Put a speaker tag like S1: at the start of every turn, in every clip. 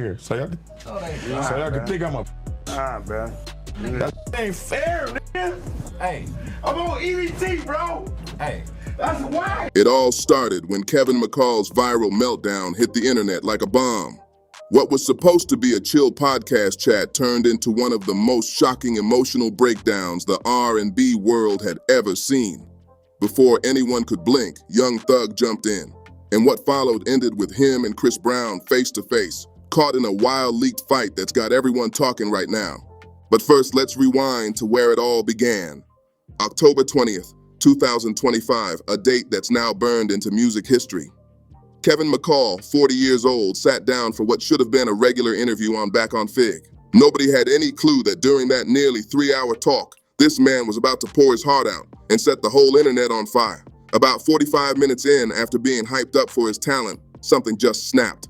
S1: here. So y'all can think I'm a
S2: bro.
S1: That ain't fair, nigga. Hey, I'm on EBT, bro. Hey, that's why.
S3: It all started when Kevin McCall's viral meltdown hit the internet like a bomb. What was supposed to be a chill podcast chat turned into one of the most shocking emotional breakdowns the R&B world had ever seen. Before anyone could blink, Young Thug jumped in. And what followed ended with him and Chris Brown face to face, caught in a wild leaked fight that's got everyone talking right now. But first, let's rewind to where it all began. October 20th, 2025, a date that's now burned into music history. Kevin McCall, 40 years old, sat down for what should have been a regular interview on Back on Fig. Nobody had any clue that during that nearly 3-hour talk, this man was about to pour his heart out and set the whole internet on fire. About 45 minutes in, after being hyped up for his talent, something just snapped.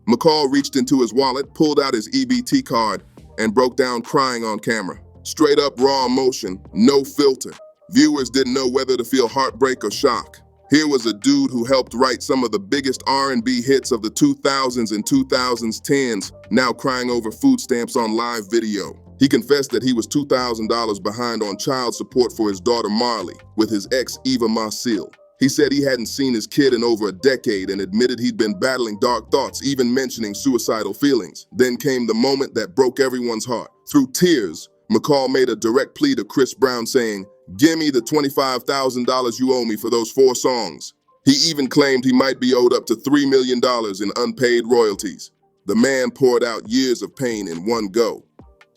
S3: McCall reached into his wallet, pulled out his EBT card, and broke down crying on camera. Straight up raw emotion, no filter. Viewers didn't know whether to feel heartbreak or shock. Here was a dude who helped write some of the biggest R&B hits of the 2000s and 2010s, now crying over food stamps on live video. He confessed that he was $2,000 behind on child support for his daughter Marley, with his ex Eva Marcille. He said he hadn't seen his kid in over a decade and admitted he'd been battling dark thoughts, even mentioning suicidal feelings. Then came the moment that broke everyone's heart. Through tears, McCall made a direct plea to Chris Brown saying, "Give me the $25,000 you owe me for those 4 songs." He even claimed he might be owed up to $3 million in unpaid royalties. The man poured out years of pain in one go.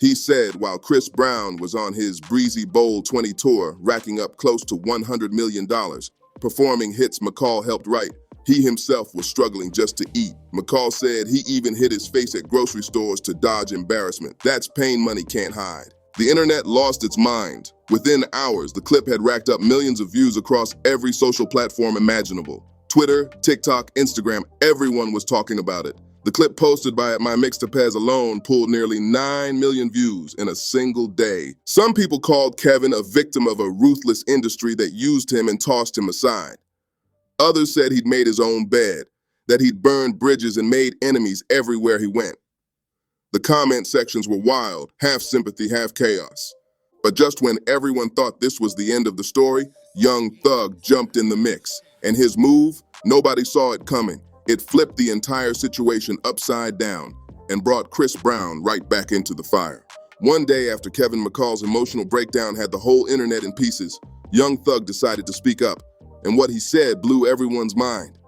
S3: He said while Chris Brown was on his Breezy Bowl 20 tour, racking up close to $100 million, performing hits McCall helped write, he himself was struggling just to eat. McCall said he even hid his face at grocery stores to dodge embarrassment. That's pain money can't hide. The internet lost its mind. Within hours, the clip had racked up millions of views across every social platform imaginable. Twitter, TikTok, Instagram, everyone was talking about it. The clip posted by My Mixtapez alone pulled nearly 9 million views in a single day. Some people called Kevin a victim of a ruthless industry that used him and tossed him aside. Others said he'd made his own bed, that he'd burned bridges and made enemies everywhere he went. The comment sections were wild, half sympathy, half chaos. But just when everyone thought this was the end of the story, Young Thug jumped in the mix. And his move, nobody saw it coming. It flipped the entire situation upside down and brought Chris Brown right back into the fire. One day after Kevin McCall's emotional breakdown had the whole internet in pieces, Young Thug decided to speak up, and what he said blew everyone's mind.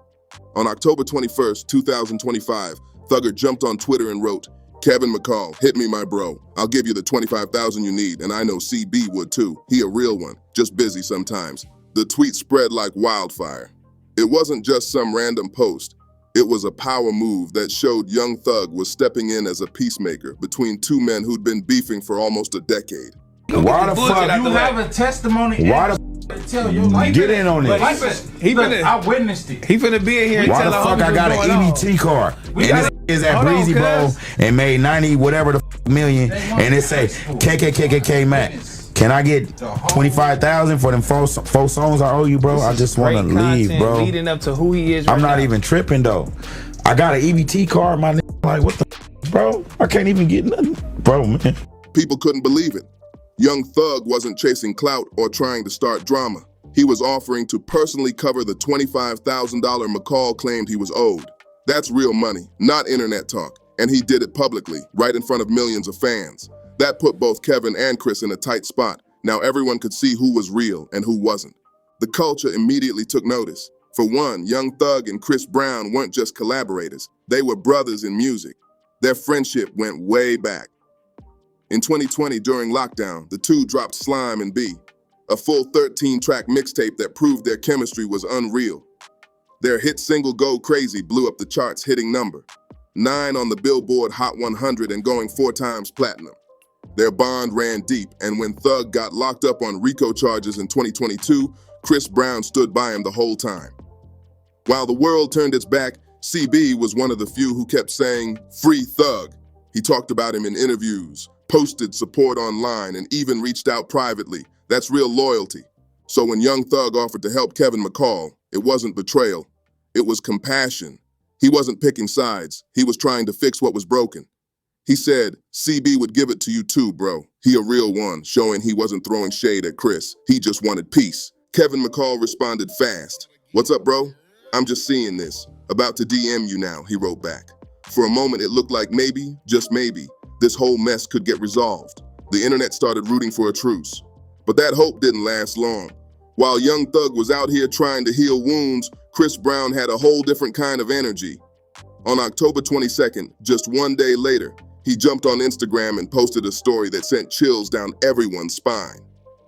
S3: On October 21st, 2025, Thugger jumped on Twitter and wrote, "Kevin McCall, hit me, my bro. I'll give you the $25,000 you need, and I know CB would too. He a real one, just busy sometimes." The tweet spread like wildfire. It wasn't just some random post. It was a power move that showed Young Thug was stepping in as a peacemaker between 2 men who'd been beefing for almost a decade.
S1: Why the fuck
S2: you have a testimony?
S1: Why the
S2: tell your life?
S1: Get in on this.
S2: I witnessed it.
S4: He finna be in here and
S1: Why
S4: tell
S1: the
S4: us
S1: fuck I got an EBT card? And this is at Breezy Bowl and made 90 whatever the million, and it say KKKKK Max. Can I get 25,000 for them 4 songs I owe you, bro? I just want to leave, bro.
S4: Leading up to who he is
S1: I'm not even tripping though. I got an EBT card, my nigga. Like what the bro? I can't even get nothing, bro, man.
S3: People couldn't believe it. Young Thug wasn't chasing clout or trying to start drama. He was offering to personally cover the $25,000 McCall claimed he was owed. That's real money, not internet talk. And he did it publicly, right in front of millions of fans. That put both Kevin and Chris in a tight spot. Now everyone could see who was real and who wasn't. The culture immediately took notice. For one, Young Thug and Chris Brown weren't just collaborators. They were brothers in music. Their friendship went way back. In 2020, during lockdown, the two dropped Slime and B, a full 13-track mixtape that proved their chemistry was unreal. Their hit single Go Crazy blew up the charts, hitting number 9 on the Billboard Hot 100 and going 4 times platinum. Their bond ran deep, and when Thug got locked up on RICO charges in 2022, Chris Brown stood by him the whole time. While the world turned its back, CB was one of the few who kept saying, "Free Thug." He talked about him in interviews, posted support online, and even reached out privately. That's real loyalty. So when Young Thug offered to help Kevin McCall, it wasn't betrayal, it was compassion. He wasn't picking sides. He was trying to fix what was broken. He said, CB would give it to you too, bro. He a real one, showing he wasn't throwing shade at Chris. He just wanted peace. Kevin McCall responded fast. What's up, bro? I'm just seeing this. About to DM you now, he wrote back. For a moment, it looked like maybe, just maybe, this whole mess could get resolved. The internet started rooting for a truce. But that hope didn't last long. While Young Thug was out here trying to heal wounds, Chris Brown had a whole different kind of energy. On October 22nd, just one day later, he jumped on Instagram and posted a story that sent chills down everyone's spine.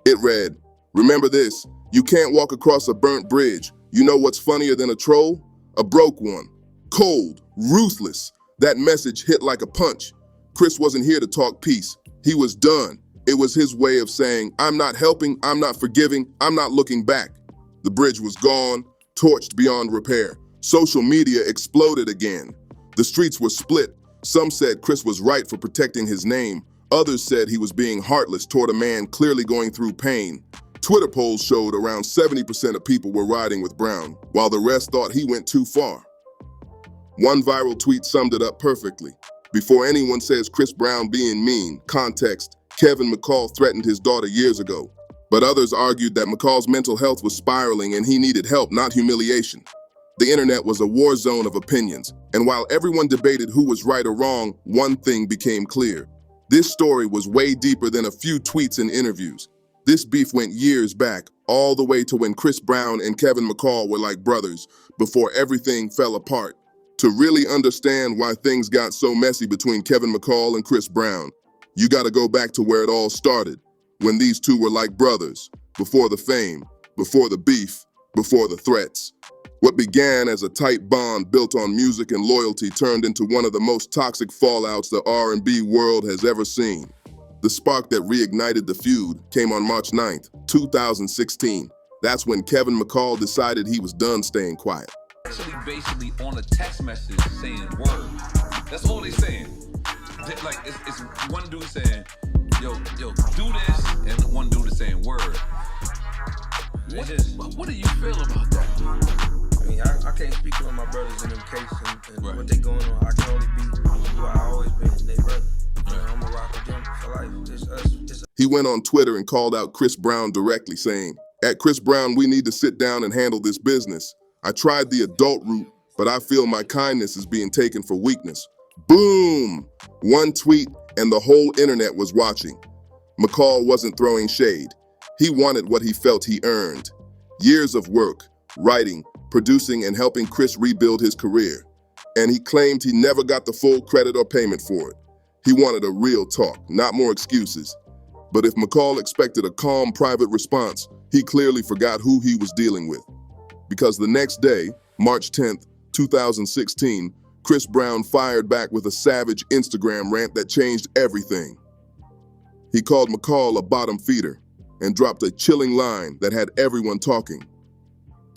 S3: It read, "Remember this, you can't walk across a burnt bridge. You know what's funnier than a troll? A broke one. Cold, ruthless." That message hit like a punch. Chris wasn't here to talk peace. He was done. It was his way of saying, I'm not helping, I'm not forgiving, I'm not looking back. The bridge was gone, torched beyond repair. Social media exploded again. The streets were split. Some said Chris was right for protecting his name. Others said he was being heartless toward a man clearly going through pain. Twitter polls showed around 70% of people were riding with Brown, while the rest thought he went too far. One viral tweet summed it up perfectly. Before anyone says Chris Brown being mean, context, Kevin McCall threatened his daughter years ago. But others argued that McCall's mental health was spiraling and he needed help, not humiliation. The internet was a war zone of opinions, and while everyone debated who was right or wrong, one thing became clear. This story was way deeper than a few tweets and interviews. This beef went years back, all the way to when Chris Brown and Kevin McCall were like brothers, before everything fell apart. To really understand why things got so messy between Kevin McCall and Chris Brown, you gotta go back to where it all started, when these two were like brothers, before the fame, before the beef, before the threats. What began as a tight bond built on music and loyalty turned into one of the most toxic fallouts the R&B world has ever seen. The spark that reignited the feud came on March 9th, 2016. That's when Kevin McCall decided he was done staying quiet.
S4: Actually, basically on a text message saying word. That's all they saying. Like, it's one dude saying, yo, do this, and one dude is saying word. What do you feel about that?
S5: I mean, I can't speak on my brothers in them case and right. What they going on. I can only be who I always been, they brother. You know, I'm gonna rock with them for life. It's us.
S3: He went on Twitter and called out Chris Brown directly, saying, "At Chris Brown, we need to sit down and handle this business. I tried the adult route, but I feel my kindness is being taken for weakness." Boom! One tweet and the whole internet was watching. McCall wasn't throwing shade. He wanted what he felt he earned. Years of work, writing, producing, and helping Chris rebuild his career. And he claimed he never got the full credit or payment for it. He wanted a real talk, not more excuses. But if McCall expected a calm, private response, he clearly forgot who he was dealing with. Because the next day, March 10th, 2016, Chris Brown fired back with a savage Instagram rant that changed everything. He called McCall a bottom feeder and dropped a chilling line that had everyone talking.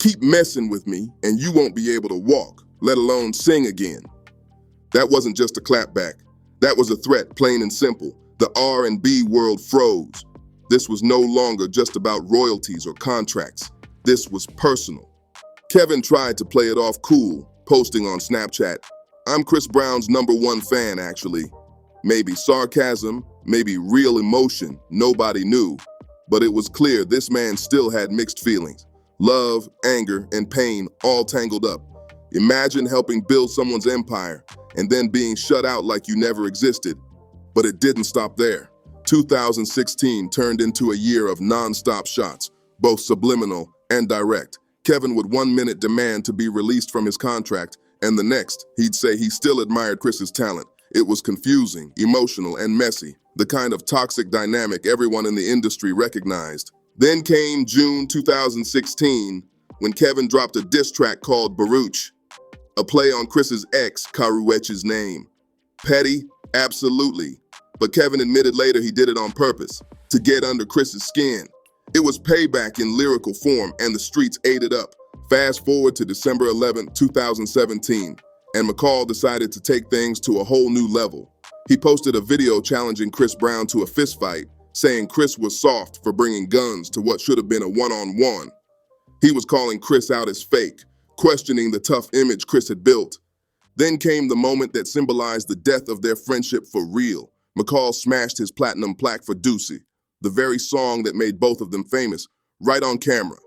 S3: "Keep messing with me and you won't be able to walk, let alone sing again." That wasn't just a clapback. That was a threat, plain and simple. The R&B world froze. This was no longer just about royalties or contracts. This was personal. Kevin tried to play it off cool, posting on Snapchat, "I'm Chris Brown's #1 fan, actually." Maybe sarcasm, maybe real emotion, nobody knew. But it was clear this man still had mixed feelings. Love, anger, and pain all tangled up. Imagine helping build someone's empire and then being shut out like you never existed. But it didn't stop there. 2016 turned into a year of non-stop shots, both subliminal and direct. Kevin would 1 minute demand to be released from his contract, and the next, he'd say he still admired Chris's talent. It was confusing, emotional, and messy, the kind of toxic dynamic everyone in the industry recognized. Then came June 2016, when Kevin dropped a diss track called Baruch, a play on Chris's ex, Karuech's name. Petty? Absolutely. But Kevin admitted later he did it on purpose, to get under Chris's skin. It was payback in lyrical form, and the streets ate it up. Fast forward to December 11, 2017, and McCall decided to take things to a whole new level. He posted a video challenging Chris Brown to a fistfight, saying Chris was soft for bringing guns to what should have been a one-on-one. He was calling Chris out as fake, questioning the tough image Chris had built. Then came the moment that symbolized the death of their friendship for real. McCall smashed his platinum plaque for Deucey, the very song that made both of them famous, right on camera.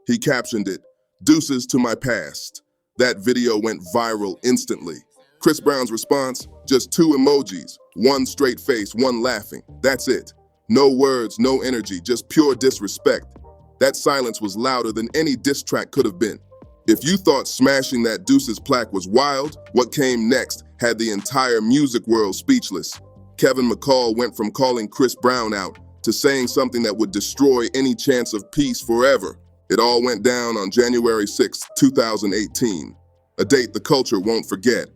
S3: He captioned it, "Deuces to my past." That video went viral instantly. Chris Brown's response? Just 2 emojis, one straight face, one laughing. That's it. No words, no energy, just pure disrespect. That silence was louder than any diss track could have been. If you thought smashing that Deuces plaque was wild, what came next had the entire music world speechless. Kevin McCall went from calling Chris Brown out to saying something that would destroy any chance of peace forever. It all went down on January 6, 2018, a date the culture won't forget.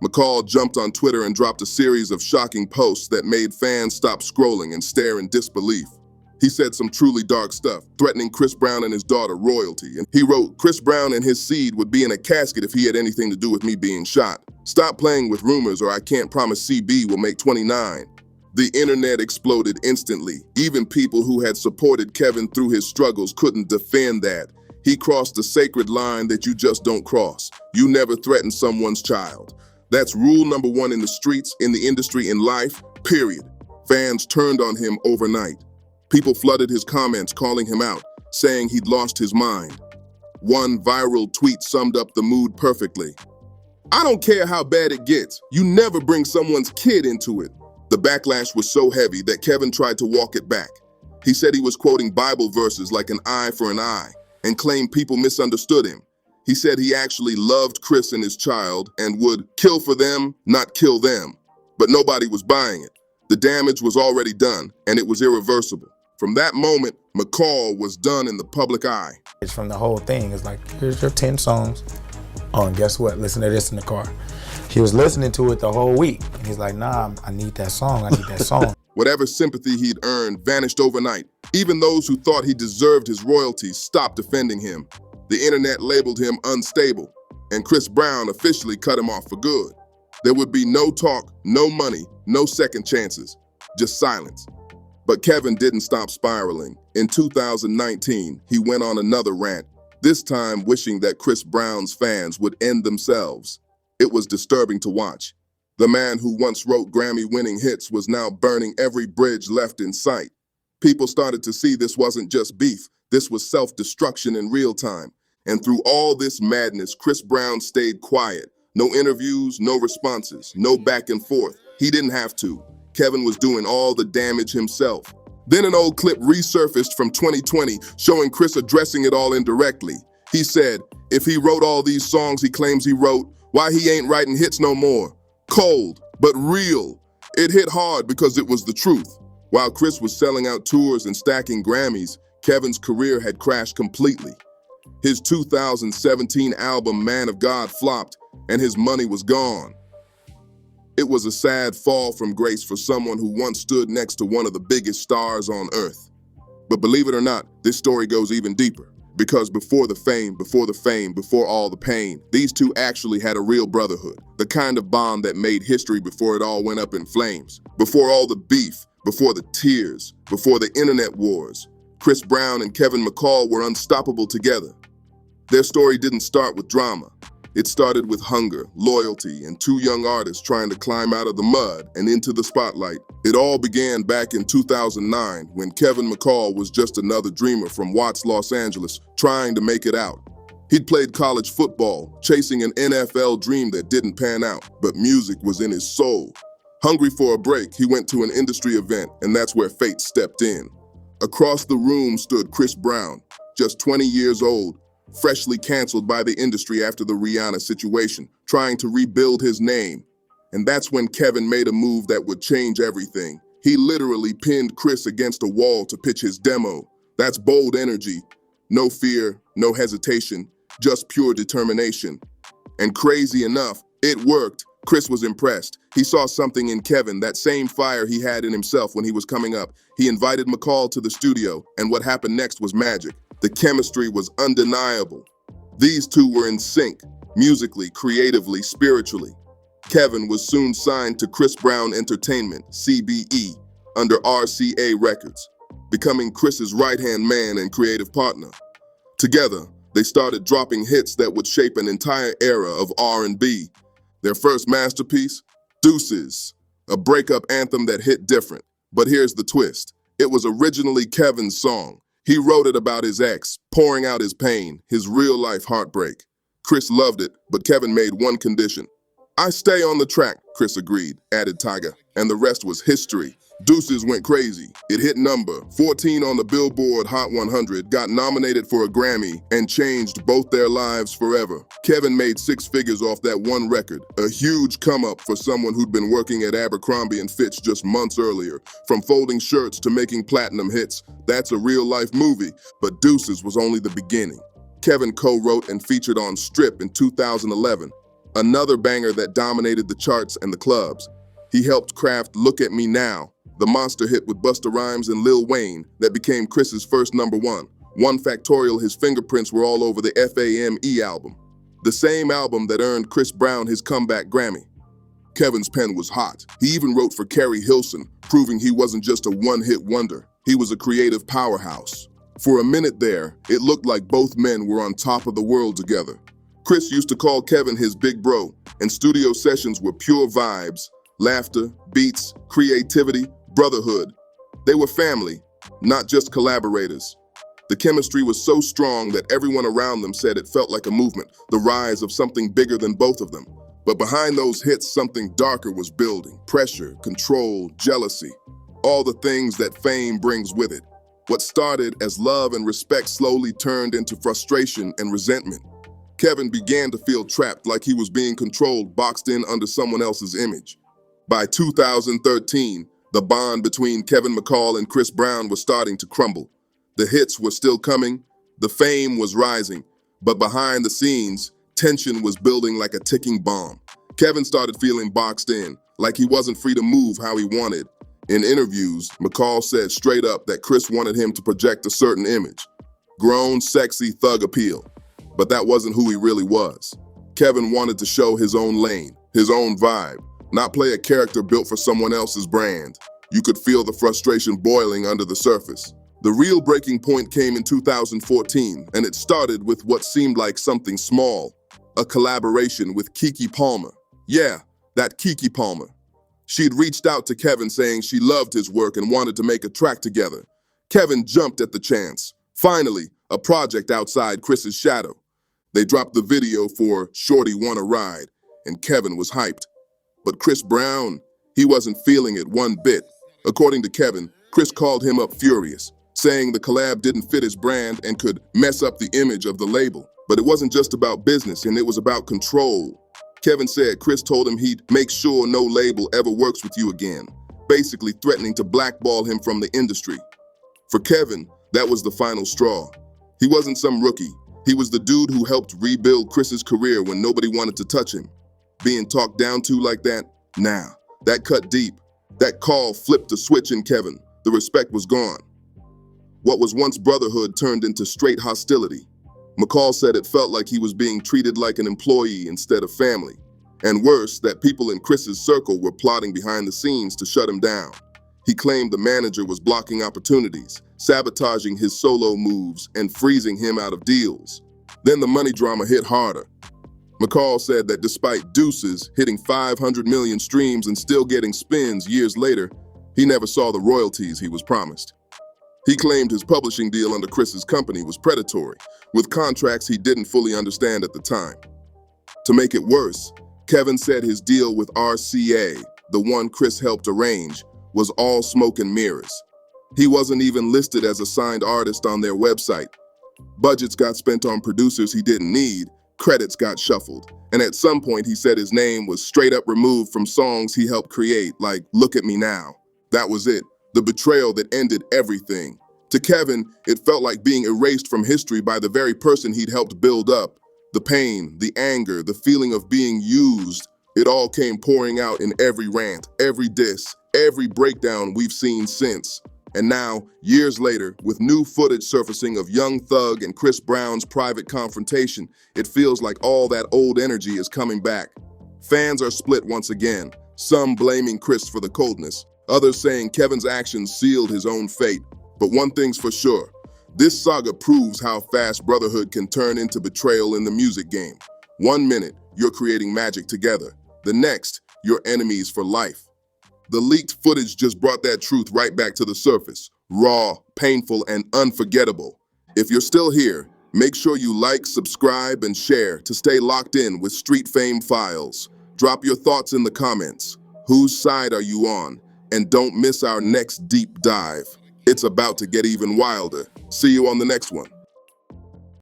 S3: McCall jumped on Twitter and dropped a series of shocking posts that made fans stop scrolling and stare in disbelief. He said some truly dark stuff, threatening Chris Brown and his daughter royalty. And he wrote, "Chris Brown and his seed would be in a casket if he had anything to do with me being shot. Stop playing with rumors or I can't promise CB will make 29. The internet exploded instantly. Even people who had supported Kevin through his struggles couldn't defend that. He crossed the sacred line that you just don't cross. You never threaten someone's child. That's rule number 1 in the streets, in the industry, in life, period. Fans turned on him overnight. People flooded his comments calling him out, saying he'd lost his mind. One viral tweet summed up the mood perfectly. "I don't care how bad it gets. You never bring someone's kid into it." The backlash was so heavy that Kevin tried to walk it back. He said he was quoting Bible verses like an eye for an eye and claimed people misunderstood him. He said he actually loved Chris and his child and would kill for them, not kill them. But nobody was buying it. The damage was already done, and it was irreversible. From that moment, McCall was done in the public eye.
S6: It's from the whole thing. It's like, here's your 10 songs. Oh, and guess what? Listen to this in the car. He was listening to it the whole week. And he's like, nah, I need that song. I need that song.
S3: Whatever sympathy he'd earned vanished overnight. Even those who thought he deserved his royalties stopped defending him. The internet labeled him unstable, and Chris Brown officially cut him off for good. There would be no talk, no money, no second chances, just silence. But Kevin didn't stop spiraling. In 2019, he went on another rant, this time wishing that Chris Brown's fans would end themselves. It was disturbing to watch. The man who once wrote Grammy-winning hits was now burning every bridge left in sight. People started to see this wasn't just beef, this was self-destruction in real time. And through all this madness, Chris Brown stayed quiet. No interviews, no responses, no back and forth. He didn't have to. Kevin was doing all the damage himself. Then an old clip resurfaced from 2020 showing Chris addressing it all indirectly. He said, if he wrote all these songs he claims he wrote, why he ain't writing hits no more? Cold, but real. It hit hard because it was the truth. While Chris was selling out tours and stacking Grammys, Kevin's career had crashed completely. His 2017 album, Man of God, flopped, and his money was gone. It was a sad fall from grace for someone who once stood next to one of the biggest stars on earth. But believe it or not, this story goes even deeper. Because before the fame, before all the pain, these two actually had a real brotherhood. The kind of bond that made history before it all went up in flames. Before all the beef, before the tears, before the internet wars. Chris Brown and Kevin McCall were unstoppable together. Their story didn't start with drama. It started with hunger, loyalty, and two young artists trying to climb out of the mud and into the spotlight. It all began back in 2009 when Kevin McCall was just another dreamer from Watts, Los Angeles, trying to make it out. He'd played college football, chasing an NFL dream that didn't pan out, but music was in his soul. Hungry for a break, he went to an industry event, and that's where fate stepped in. Across the room stood Chris Brown, just 20 years old, freshly canceled by the industry after the Rihanna situation, trying to rebuild his name. And that's when Kevin made a move that would change everything. He literally pinned Chris against a wall to pitch his demo. That's bold energy. No fear, no hesitation, just pure determination. And crazy enough, it worked. Chris was impressed. He saw something in Kevin, that same fire he had in himself when he was coming up. He invited McCall to the studio, and what happened next was magic. The chemistry was undeniable. These two were in sync, musically, creatively, spiritually. Kevin was soon signed to Chris Brown Entertainment, CBE, under RCA Records, becoming Chris's right-hand man and creative partner. Together, they started dropping hits that would shape an entire era of R&B. Their first masterpiece? Deuces, a breakup anthem that hit different. But here's the twist. It was originally Kevin's song. He wrote it about his ex, pouring out his pain, his real-life heartbreak. Chris loved it, but Kevin made one condition. "I stay on the track," Chris agreed, added Tyga, and the rest was history. Deuces went crazy. It hit number 14 on the Billboard Hot 100, got nominated for a Grammy, and changed both their lives forever. Kevin made 6 figures off that one record, a huge come-up for someone who'd been working at Abercrombie & Fitch just months earlier. From folding shirts to making platinum hits, that's a real-life movie, but Deuces was only the beginning. Kevin co-wrote and featured on Strip in 2011, another banger that dominated the charts and the clubs. He helped craft Look at Me Now, the monster hit with Busta Rhymes and Lil Wayne that became Chris's first #1. 1Factorial, his fingerprints were all over the FAME album, the same album that earned Chris Brown his comeback Grammy. Kevin's pen was hot. He even wrote for Carrie Hilson, proving he wasn't just a one-hit wonder. He was a creative powerhouse. For a minute there, it looked like both men were on top of the world together. Chris used to call Kevin his big bro, and studio sessions were pure vibes, laughter, beats, creativity, brotherhood. They were family, not just collaborators. The chemistry was so strong that everyone around them said it felt like a movement, the rise of something bigger than both of them. But behind those hits, something darker was building. Pressure, control, jealousy, all the things that fame brings with it. What started as love and respect slowly turned into frustration and resentment. Kevin began to feel trapped, like he was being controlled, boxed in under someone else's image. By 2013, the bond between Kevin McCall and Chris Brown was starting to crumble. The hits were still coming, the fame was rising, but behind the scenes, tension was building like a ticking bomb. Kevin started feeling boxed in, like he wasn't free to move how he wanted. In interviews, McCall said straight up that Chris wanted him to project a certain image. Grown, sexy thug appeal. But that wasn't who he really was. Kevin wanted to show his own lane, his own vibe, not play a character built for someone else's brand. You could feel the frustration boiling under the surface. The real breaking point came in 2014, and it started with what seemed like something small, a collaboration with Keke Palmer. Yeah, that Keke Palmer. She'd reached out to Kevin saying she loved his work and wanted to make a track together. Kevin jumped at the chance. Finally, a project outside Chris's shadow. They dropped the video for Shorty Wanna Ride, and Kevin was hyped. But Chris Brown, he wasn't feeling it one bit. According to Kevin, Chris called him up furious, saying the collab didn't fit his brand and could mess up the image of the label. But it wasn't just about business, and it was about control. Kevin said Chris told him he'd make sure no label ever works with you again, basically threatening to blackball him from the industry. For Kevin, that was the final straw. He wasn't some rookie. He was the dude who helped rebuild Chris's career when nobody wanted to touch him. Being talked down to like that? Nah, that cut deep. That call flipped a switch in Kevin. The respect was gone. What was once brotherhood turned into straight hostility. McCall said it felt like he was being treated like an employee instead of family. And worse, that people in Chris's circle were plotting behind the scenes to shut him down. He claimed the manager was blocking opportunities, sabotaging his solo moves, and freezing him out of deals. Then the money drama hit harder. McCall said that despite Deuces hitting 500 million streams and still getting spins years later, he never saw the royalties he was promised. He claimed his publishing deal under Chris's company was predatory, with contracts he didn't fully understand at the time. To make it worse, Kevin said his deal with RCA, the one Chris helped arrange, was all smoke and mirrors. He wasn't even listed as a signed artist on their website. Budgets got spent on producers he didn't need, credits got shuffled, and at some point he said his name was straight up removed from songs he helped create, like Look at Me Now. That was it, the betrayal that ended everything. To Kevin, it felt like being erased from history by the very person he'd helped build up. The pain, the anger, the feeling of being used, it all came pouring out in every rant, every diss, every breakdown we've seen since. And now, years later, with new footage surfacing of Young Thug and Chris Brown's private confrontation, it feels like all that old energy is coming back. Fans are split once again, some blaming Chris for the coldness, others saying Kevin's actions sealed his own fate. But one thing's for sure, this saga proves how fast brotherhood can turn into betrayal in the music game. 1 minute, you're creating magic together. The next, your enemies for life. The leaked footage just brought that truth right back to the surface. Raw, painful, and unforgettable. If you're still here, make sure you like, subscribe, and share to stay locked in with Street Fame Files. Drop your thoughts in the comments. Whose side are you on? And don't miss our next deep dive. It's about to get even wilder. See you on the next one.